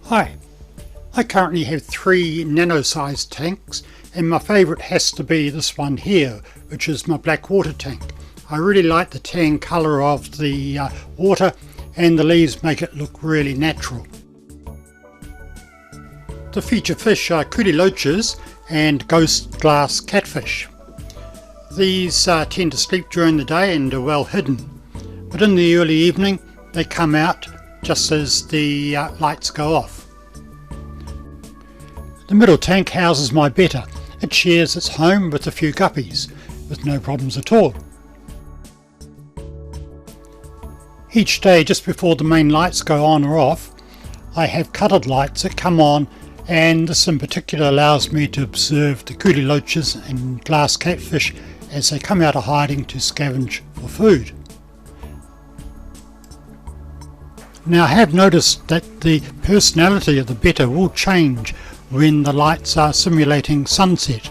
Hi, I currently have 3 nano-sized tanks, and my favourite has to be this one here, which is my black water tank. I really like the tan colour of the water, and the leaves make it look really natural. The feature fish are Cichlids and ghost glass catfish. These tend to sleep during the day and are well hidden, but in the early evening they come out just as the lights go off. The middle tank houses my betta. It shares its home with a few guppies, with no problems at all. Each day, just before the main lights go on or off, I have coloured lights that come on, and this in particular allows me to observe the Cichlids and glass catfish as they come out of hiding to scavenge for food. Now, I have noticed that the personality of the betta will change when the lights are simulating sunset.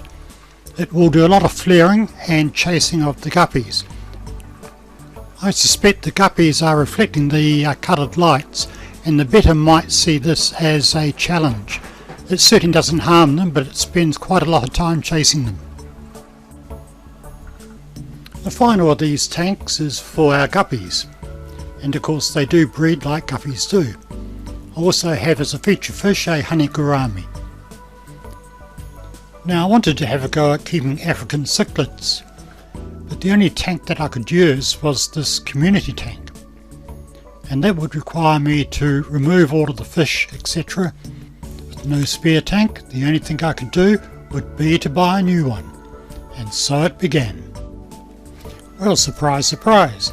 It will do a lot of flaring and chasing of the guppies. I suspect the guppies are reflecting the coloured lights, and the betta might see this as a challenge. It certainly doesn't harm them, but it spends quite a lot of time chasing them. The final of these tanks is for our guppies, and of course they do breed like guppies do. I also have as a feature fish a honey gourami. Now, I wanted to have a go at keeping African cichlids, but the only tank that I could use was this community tank, and that would require me to remove all of the fish, etc. With no spare tank, the only thing I could do would be to buy a new one, and so it began. Well, surprise, surprise.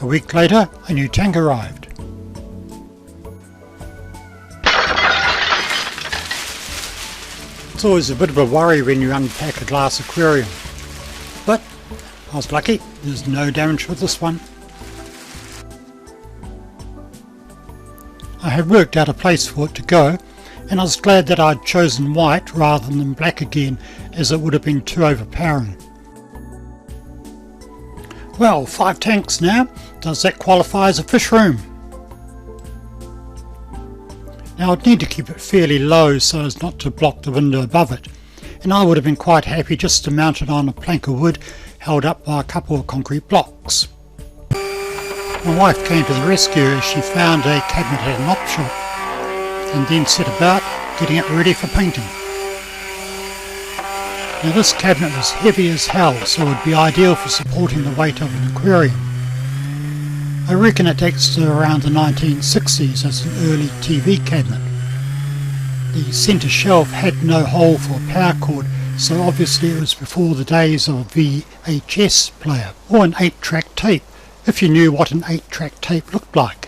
A week later, a new tank arrived. It's always a bit of a worry when you unpack a glass aquarium, but I was lucky, there's no damage with this one. I had worked out a place for it to go, and I was glad that I'd chosen white rather than black again, as it would have been too overpowering. Well, 5 tanks now. Does that qualify as a fish room? Now, I'd need to keep it fairly low so as not to block the window above it, and I would have been quite happy just to mount it on a plank of wood held up by a couple of concrete blocks. My wife came to the rescue as she found a cabinet at an op shop, and then set about getting it ready for painting. Now, this cabinet was heavy as hell, so it would be ideal for supporting the weight of an aquarium. I reckon it dates to around the 1960s as an early TV cabinet. The centre shelf had no hole for a power cord, so obviously it was before the days of a VHS player or an 8-track tape, if you knew what an 8-track tape looked like.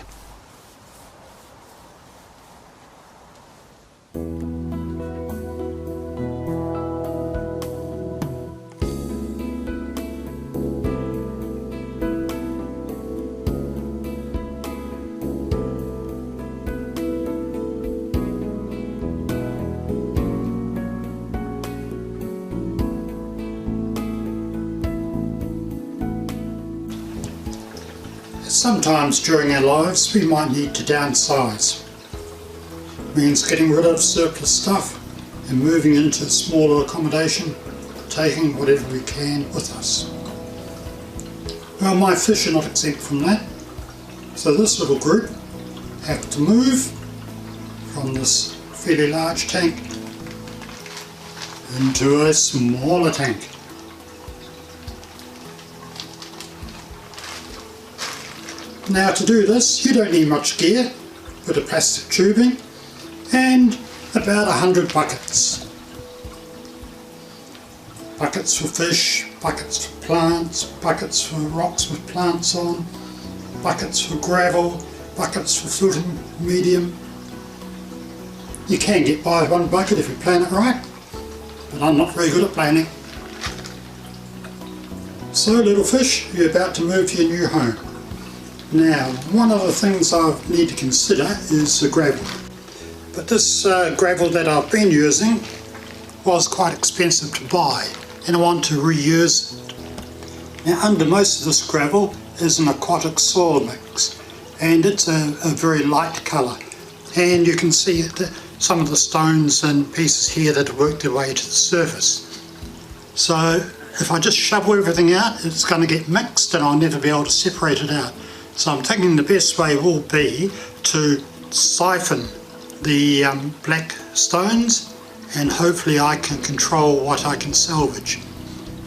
Sometimes during our lives we might need to downsize. It means getting rid of surplus stuff and moving into smaller accommodation, taking whatever we can with us. Well, my fish are not exempt from that, so this little group have to move from this fairly large tank into a smaller tank. Now, to do this, you don't need much gear, a bit of plastic tubing and about 100 buckets. Buckets for fish, buckets for plants, buckets for rocks with plants on, buckets for gravel, buckets for filter medium. You can get by with 1 bucket if you plan it right, but I'm not very good at planning. So, little fish, you're about to move to your new home. Now, one of the things I need to consider is the gravel. But this gravel that I've been using was quite expensive to buy, and I want to reuse it. Now, under most of this gravel is an aquatic soil mix, and it's a very light colour. and you can see some of the stones and pieces here that have worked their way to the surface. So if I just shovel everything out, it's going to get mixed and I'll never be able to separate it out. So I'm thinking the best way will be to siphon the black stones, and hopefully I can control what I can salvage.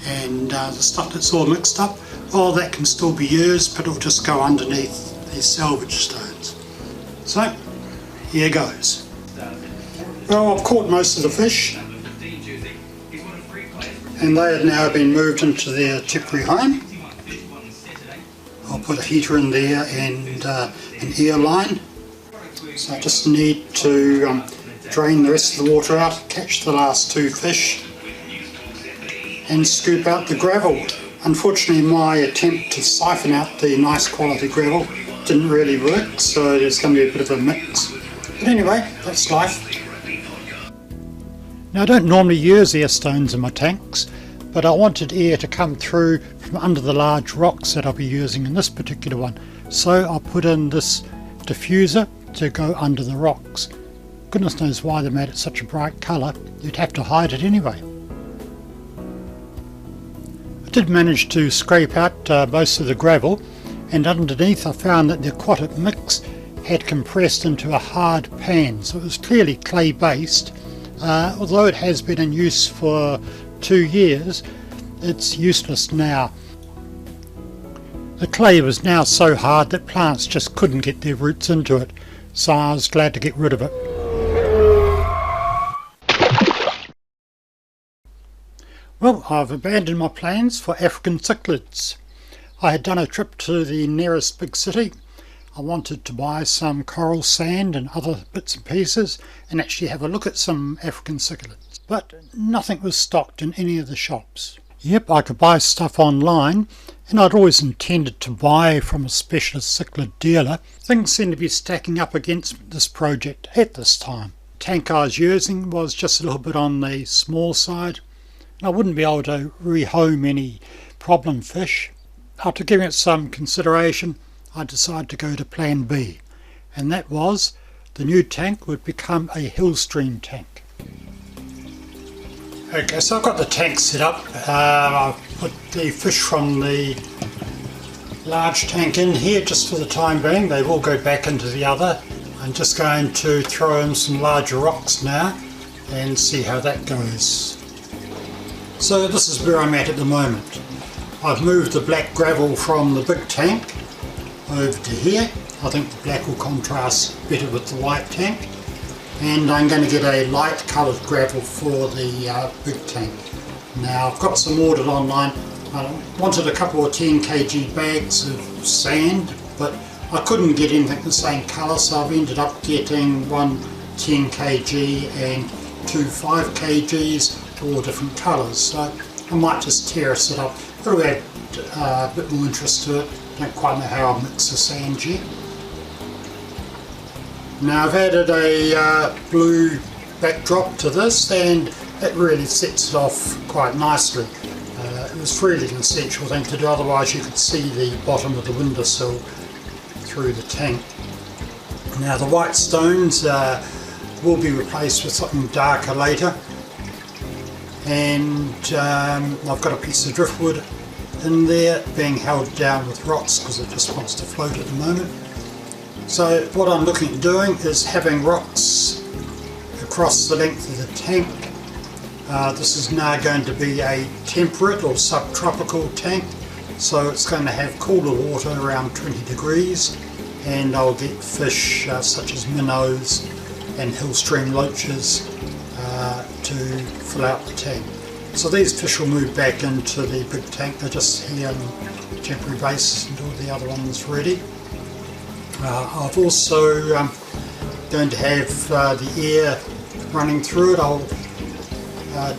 And the stuff that's all mixed up, well, that can still be used, but it'll just go underneath these salvage stones. So here goes. Well, I've caught most of the fish, and they have now been moved into their temporary home. I'll put a heater in there and an air line. So I just need to drain the rest of the water out, catch the last two fish and scoop out the gravel. Unfortunately, my attempt to siphon out the nice quality gravel didn't really work, so there's going to be a bit of a mix. But anyway, that's life. Now, I don't normally use air stones in my tanks, but I wanted air to come through from under the large rocks that I'll be using in this particular one. So I'll put in this diffuser to go under the rocks. Goodness knows why they made it such a bright colour, you'd have to hide it anyway. I did manage to scrape out most of the gravel, and underneath I found that the aquatic mix had compressed into a hard pan, so it was clearly clay based. Although it has been in use for 2 years, it's useless now. The clay was now so hard that plants just couldn't get their roots into it, so I was glad to get rid of it. Well, I've abandoned my plans for African cichlids. I had done a trip to the nearest big city. I wanted to buy some coral sand and other bits and pieces and actually have a look at some African cichlids. But nothing was stocked in any of the shops. Yep, I could buy stuff online, and I'd always intended to buy from a specialist cichlid dealer. Things seem to be stacking up against this project at this time. The tank I was using was just a little bit on the small side, and I wouldn't be able to rehome any problem fish. After giving it some consideration, I decided to go to plan B, and that was the new tank would become a Hillstream tank. Okay, so I've got the tank set up. I've put the fish from the large tank in here just for the time being. They will go back into the other. I'm just going to throw in some larger rocks now and see how that goes. So this is where I'm at the moment. I've moved the black gravel from the big tank over to here. I think the black will contrast better with the white tank. And I'm going to get a light coloured gravel for the big tank. Now I've got some ordered online. I wanted a couple of 10 kg bags of sand, but I couldn't get anything the same colour, so I've ended up getting one 10 kg and two 5 kgs, all different colours. So I might just terrace it up. It'll add a bit more interest to it. I don't quite know how I'll mix the sand yet. Now I've added a blue backdrop to this, and it really sets it off quite nicely. It was really an essential thing to do, otherwise you could see the bottom of the windowsill through the tank. Now the white stones will be replaced with something darker later, and I've got a piece of driftwood in there being held down with rocks because it just wants to float at the moment. So what I'm looking at doing is having rocks across the length of the tank. This is now going to be a temperate or subtropical tank, so it's going to have cooler water around 20 degrees, and I'll get fish such as minnows and Hillstream loaches to fill out the tank. So these fish will move back into the big tank. They're just here on a temporary basis until the other one's ready. I've also going to have the air running through it. I'll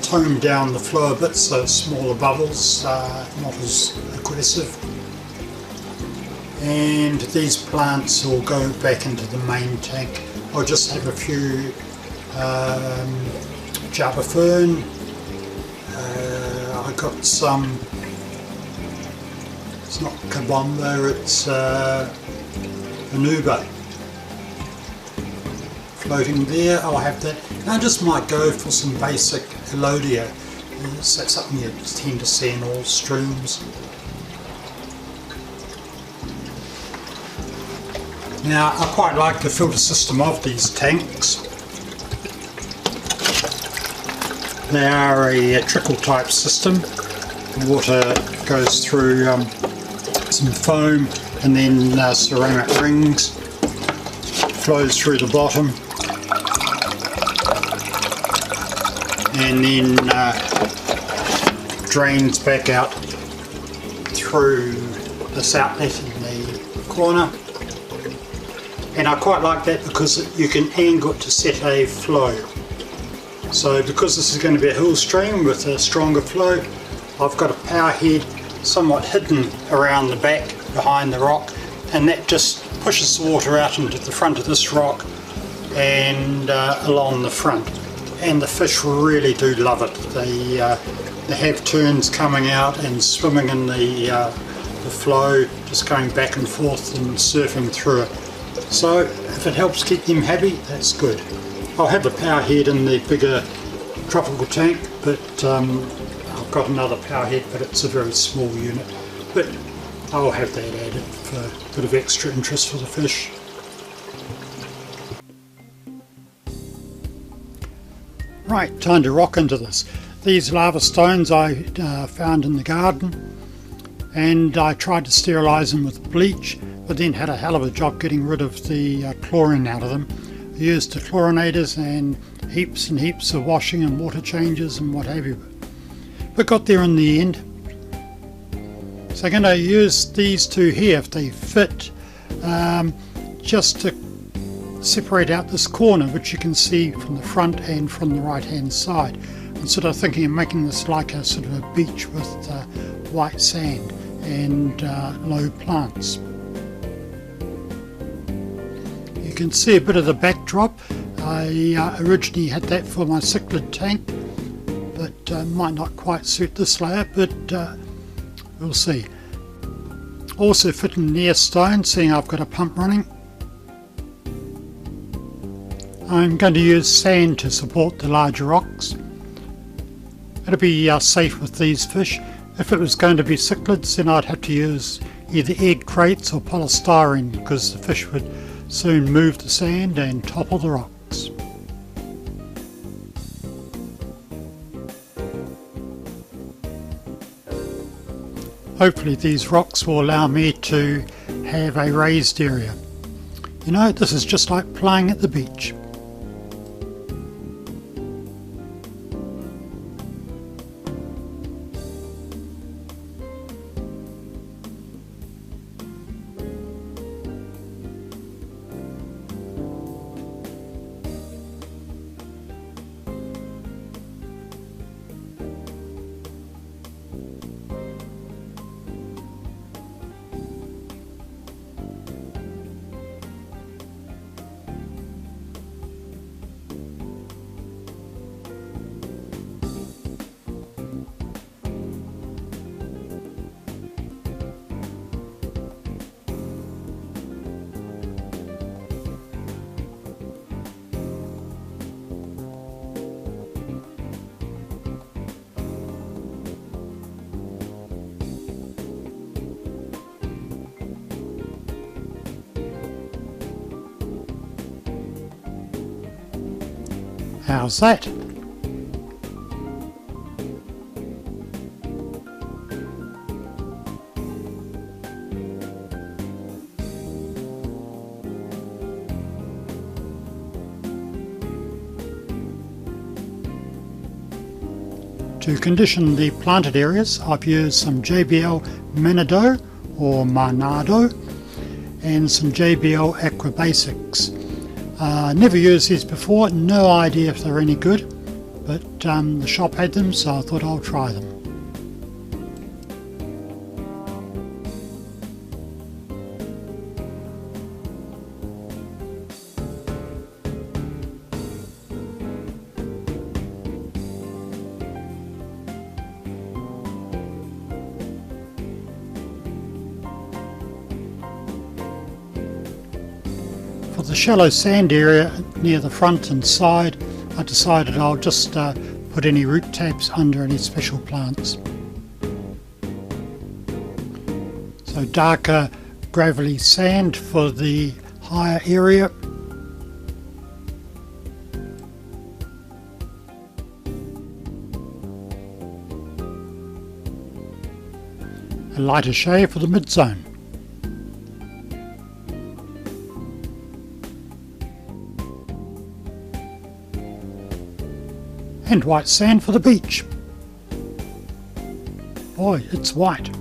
tone down the flow a bit so it's smaller bubbles, not as aggressive. And these plants will go back into the main tank. I'll just have a few java fern. I got some, it's not kabomba, it's Anuba. floating there, I'll have that. And I just might go for some basic Elodia. So that's something you tend to see in all streams. Now I quite like the filter system of these tanks. They are a trickle type system. The water goes through some foam and then ceramic rings, flows through the bottom and then drains back out through this outlet in the corner. And I quite like that because you can angle it to set a flow. So because this is going to be a Hillstream with a stronger flow, I've got a power head somewhat hidden around the back behind the rock, and that just pushes the water out into the front of this rock and along the front. And the fish really do love it. They have turns coming out and swimming in the flow, just going back and forth and surfing through it. So if it helps keep them happy, that's good. I'll have a power head in the bigger tropical tank, but I've got another power head, but it's a very small unit. But I'll have that added for a bit of extra interest for the fish. Right, time to rock into this. These lava stones I found in the garden, and I tried to sterilise them with bleach, but then had a hell of a job getting rid of the chlorine out of them. I used the chlorinators and heaps of washing and water changes and what have you, but got there in the end. So I'm going to use these two here if they fit, just to separate out this corner, which you can see from the front and from the right hand side. I'm sort of thinking of making this like a sort of a beach with white sand and low plants. You can see a bit of the backdrop. I originally had that for my Cichlid tank, but might not quite suit this layer, but we'll see. Also fitting near stone, seeing I've got a pump running. I'm going to use sand to support the larger rocks. It'll be safe with these fish. If it was going to be cichlids, then I'd have to use either egg crates or polystyrene, because the fish would soon move the sand and topple the rocks. Hopefully these rocks will allow me to have a raised area. You know, this is just like playing at the beach. How's that? To condition the planted areas, I've used some JBL Manado or Manado and some JBL Aqua Basics. Never used these before, no idea if they're any good, but the shop had them, so I thought I'll try them. For the shallow sand area near the front and side, I decided I'll just put any root tabs under any special plants. So darker gravelly sand for the higher area. A lighter shade for the mid-zone. And white sand for the beach. Boy, it's white.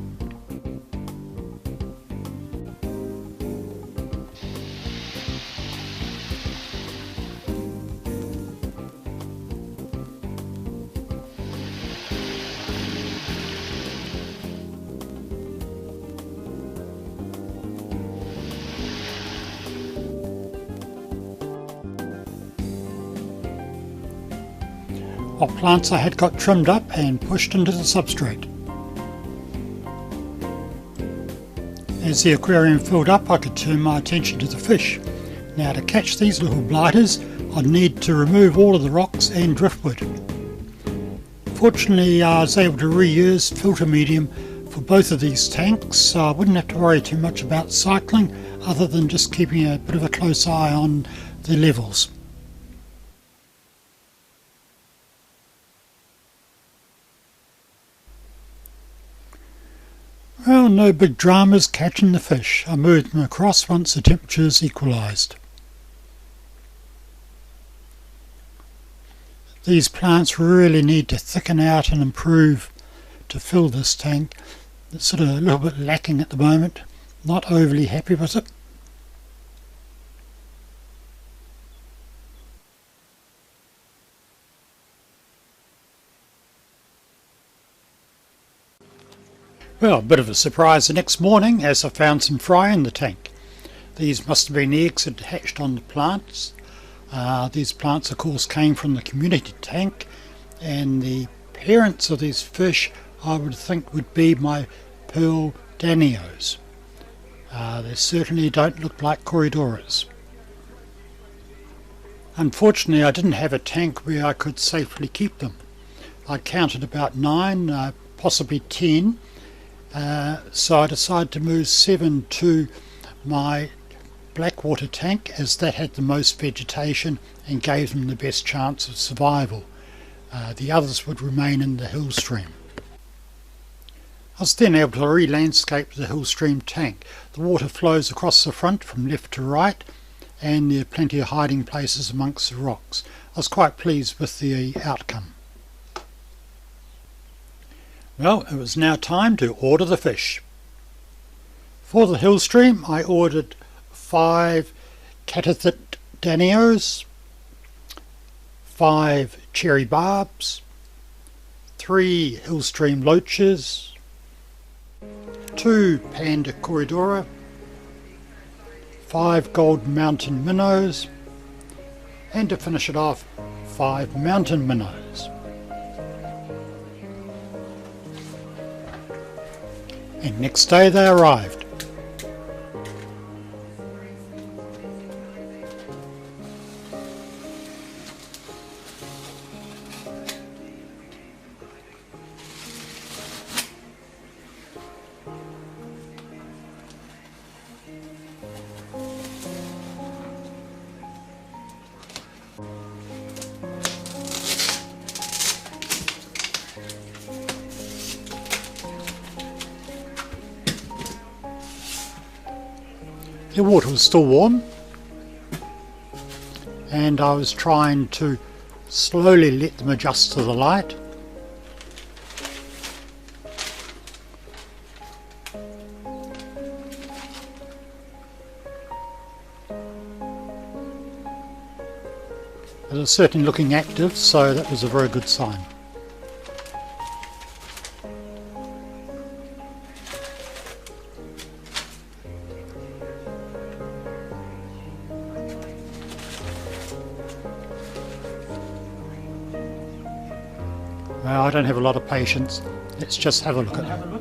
What plants I had got trimmed up and pushed into the substrate. As the aquarium filled up, I could turn my attention to the fish. Now, to catch these little blighters, I'd need to remove all of the rocks and driftwood. Fortunately, I was able to reuse filter medium for both of these tanks, so I wouldn't have to worry too much about cycling, other than just keeping a bit of a close eye on the levels. Well, no big dramas catching the fish. I moved them across once the temperatures equalised. These plants really need to thicken out and improve to fill this tank. It's sort of a little bit lacking at the moment. Not overly happy with it. Well, a bit of a surprise the next morning as I found some fry in the tank. These must have been eggs that hatched on the plants. These plants of course came from the community tank, and the parents of these fish I would think would be my pearl danios. They certainly don't look like corydoras. Unfortunately, I didn't have a tank where I could safely keep them. I counted about 9, possibly 10. So I decided to move 7 to my blackwater tank, as that had the most vegetation and gave them the best chance of survival. The others would remain in the Hillstream. I was then able to re-landscape the Hillstream tank. The water flows across the front from left to right, and there are plenty of hiding places amongst the rocks. I was quite pleased with the outcome. Well, it was now time to order the fish. For the Hillstream, I ordered 5 Catethid danios, 5 cherry barbs, 3 Hillstream loaches, 2 panda corydora, 5 gold mountain minnows, and to finish it off, 5 mountain minnows. And next day they arrived. The water was still warm, and I was trying to slowly let them adjust to the light. They were certainly looking active, so that was a very good sign. Well, I don't have a lot of patience. Let's just have a look at them.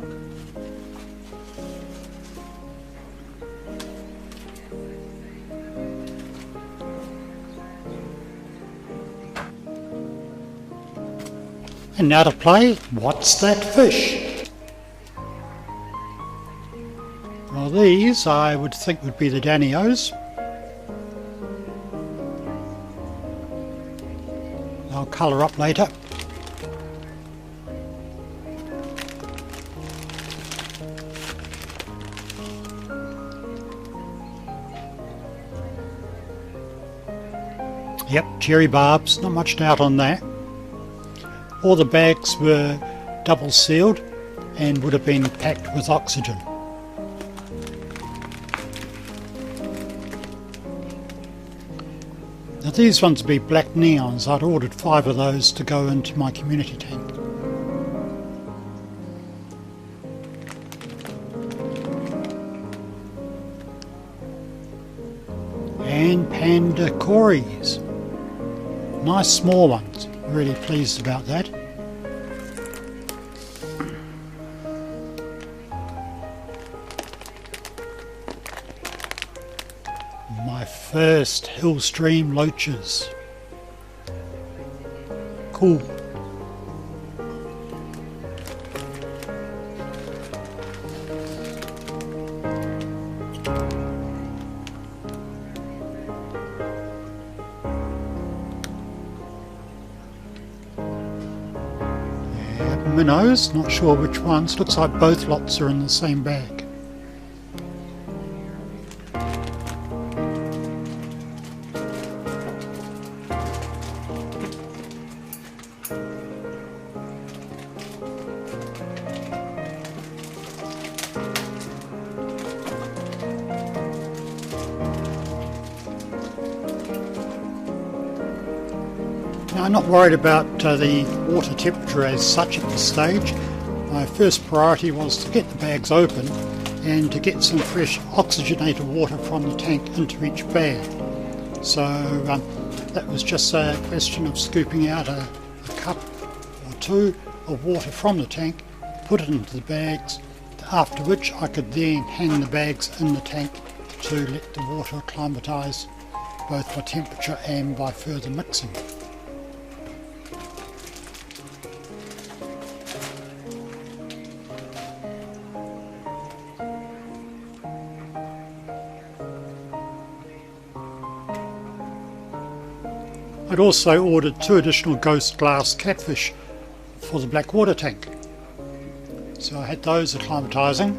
And now to play What's That Fish? Well, these I would think would be the Danios. I'll colour up later. Yep, cherry barbs, not much doubt on that. All the bags were double sealed and would have been packed with oxygen. Now these ones would be black neons. I'd ordered 5 of those to go into my community tank. And panda cories. Nice small ones. Really pleased about that. My first Hillstream loaches. Cool. Minnows, not sure which ones. Looks like both lots are in the same bag. Now, I'm not worried about the water temperature as such at this stage. My first priority was to get the bags open and to get some fresh oxygenated water from the tank into each bag. So that was just a question of scooping out a cup or 2 of water from the tank, put it into the bags, after which I could then hang the bags in the tank to let the water acclimatise both by temperature and by further mixing. I'd also ordered 2 additional ghost glass catfish for the black water tank, so I had those acclimatising.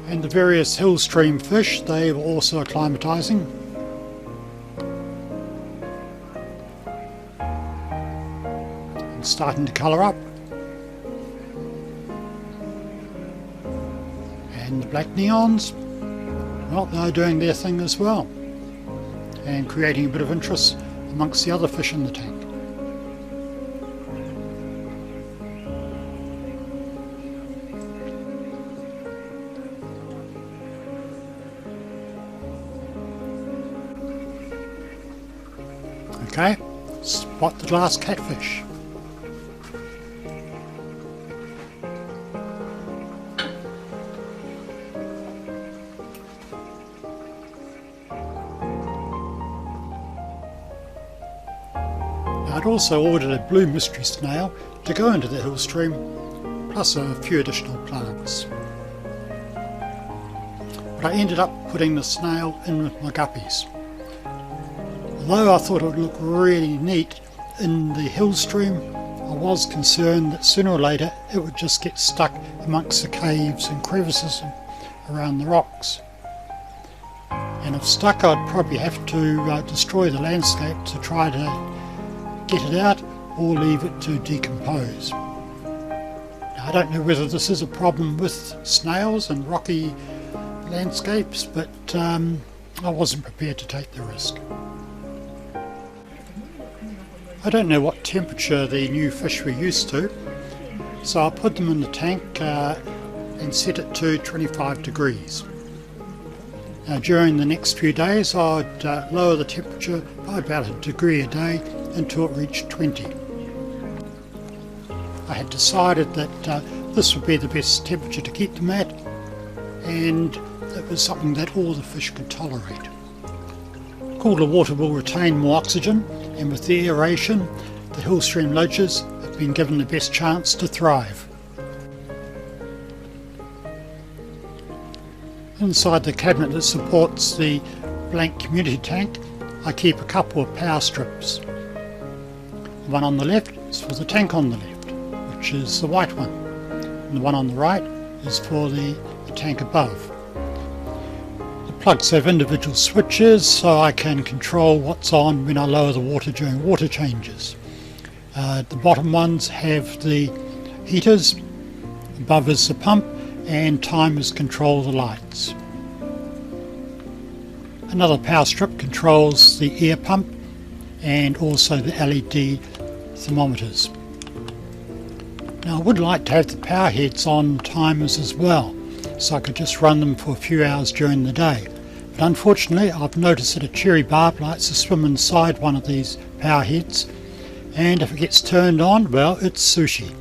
And the various Hillstream fish, they were also acclimatising. And starting to colour up. And the black neons, well, they're doing their thing as well and creating a bit of interest amongst the other fish in the tank. Okay, spot the glass catfish. I'd also ordered a blue mystery snail to go into the Hillstream, plus a few additional plants. But I ended up putting the snail in with my guppies. Although I thought it would look really neat in the Hillstream, I was concerned that sooner or later it would just get stuck amongst the caves and crevices around the rocks. And if stuck, I'd probably have to destroy the landscape to try to get it out or leave it to decompose. Now, I don't know whether this is a problem with snails and rocky landscapes, but I wasn't prepared to take the risk. I don't know what temperature the new fish were used to, so I put them in the tank and set it to 25 degrees. Now, during the next few days I'd lower the temperature by about 1 degree a day until it reached 20. I had decided that this would be the best temperature to keep them at, and it was something that all the fish could tolerate. Cooler water will retain more oxygen, and with the aeration, the Hillstream loaches have been given the best chance to thrive. Inside the cabinet that supports the blank community tank, I keep a couple of power strips. The one on the left is for the tank on the left, which is the white one, and the one on the right is for the tank above. The plugs have individual switches so I can control what's on when I lower the water during water changes. The bottom ones have the heaters, above is the pump, and timers control the lights. Another power strip controls the air pump and also the LED thermometers. Now I would like to have the power heads on timers as well, so I could just run them for a few hours during the day. But unfortunately I've noticed that a cherry barb likes to swim inside one of these power heads, and if it gets turned on, well, it's sushi.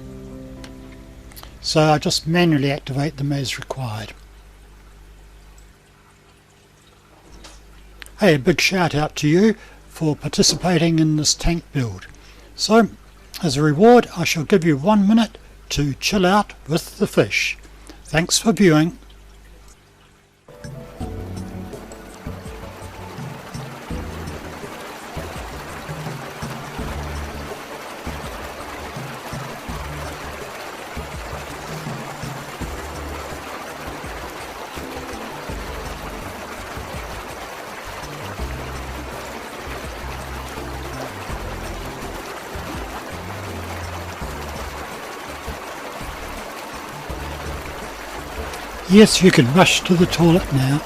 So I just manually activate them as required. Hey, a big shout out to you for participating in this tank build. So, as a reward, I shall give you 1 minute to chill out with the fish. Thanks for viewing. Yes, you can rush to the toilet now.